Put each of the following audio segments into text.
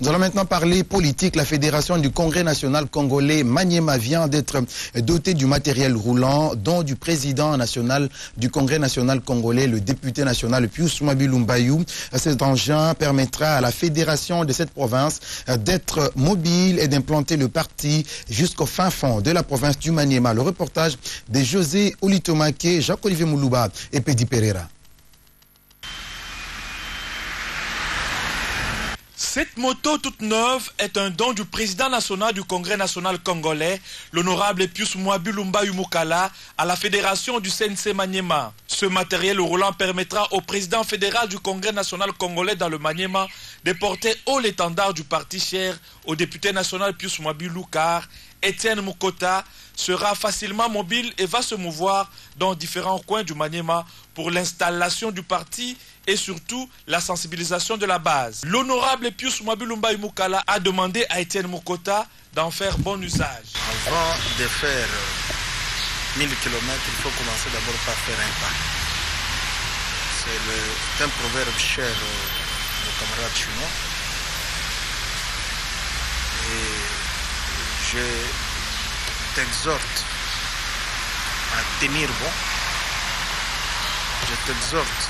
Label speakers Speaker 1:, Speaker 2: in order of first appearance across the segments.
Speaker 1: Nous allons maintenant parler politique. La Fédération du Congrès national congolais Maniema vient d'être dotée du matériel roulant, dont du président national du Congrès national congolais, le député national Pius Mwabilumbayu. Cet engin permettra à la fédération de cette province d'être mobile et d'implanter le parti jusqu'au fin fond de la province du Maniema. Le reportage de José Olitomake, Jacques-Olivier Moulouba et Pedi Pereira.
Speaker 2: Cette moto toute neuve est un don du président national du Congrès national congolais, l'honorable Pius Mwabilumbayu Mukala, à la fédération du CNC Maniema. Ce matériel roulant permettra au président fédéral du Congrès national congolais dans le Maniema de porter haut l'étendard du parti cher au député national Pius Mwabilou, car Étienne Mukota sera facilement mobile et va se mouvoir dans différents coins du Maniema pour l'installation du parti et surtout la sensibilisation de la base. L'honorable Pius Mwabilumbayu Mukala a demandé à Étienne Mukota d'en faire bon usage.
Speaker 3: Avant de faire 1000 km, il faut commencer d'abord par faire un pas. C'est un proverbe cher aux camarades chinois. Et je t'exhorte à tenir bon. Je t'exhorte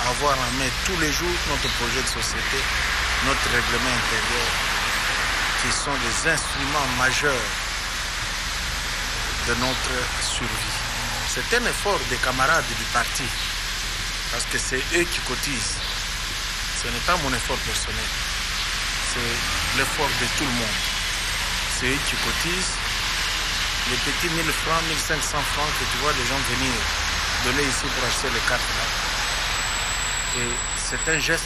Speaker 3: à avoir en main tous les jours notre projet de société, notre règlement intérieur, qui sont des instruments majeurs de notre survie. C'est un effort des camarades du parti, parce que c'est eux qui cotisent. Ce n'est pas mon effort personnel, c'est l'effort de tout le monde. C'est eux qui cotisent. Les petits 1000 francs, 1500 francs que tu vois les gens venir donner ici pour acheter les cartes là. Et c'est un geste,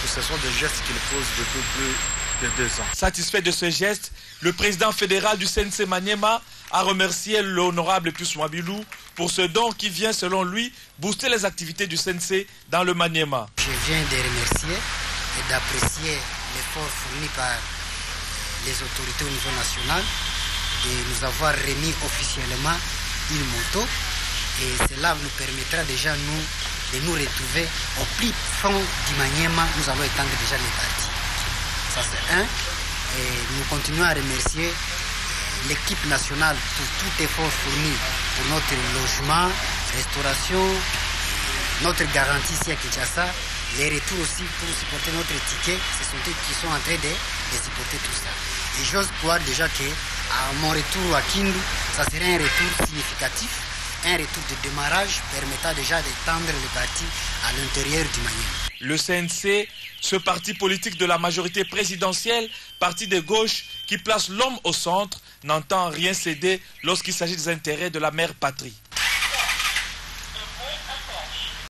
Speaker 3: ce sont des gestes qu'il pose depuis plus de 2 ans.
Speaker 2: Satisfait de ce geste, le président fédéral du CNC Maniema a remercié l'honorable Pius Mwabilou pour ce don qui vient, selon lui, booster les activités du CNC dans le Maniema.
Speaker 4: Je viens de remercier et d'apprécier l'effort fourni par les autorités au niveau national de nous avoir remis officiellement une moto. Et cela nous permettra déjà de nous retrouver au plus fond du Maniema. Nous allons étendre déjà les parties. Ça c'est un. Et nous continuons à remercier l'équipe nationale pour tout effort fourni pour notre logement, restauration, notre garantie ici à Kinshasa, les retours aussi pour supporter notre ticket. Ce sont eux qui sont en train de supporter tout ça. Et j'ose croire déjà qu'à mon retour à Kindu, ça serait un retour significatif. Un retour de démarrage permettant déjà d'étendre le parti à l'intérieur du Maniema.
Speaker 2: Le CNC, ce parti politique de la majorité présidentielle, parti de gauche qui place l'homme au centre, n'entend rien céder lorsqu'il s'agit des intérêts de la mère patrie.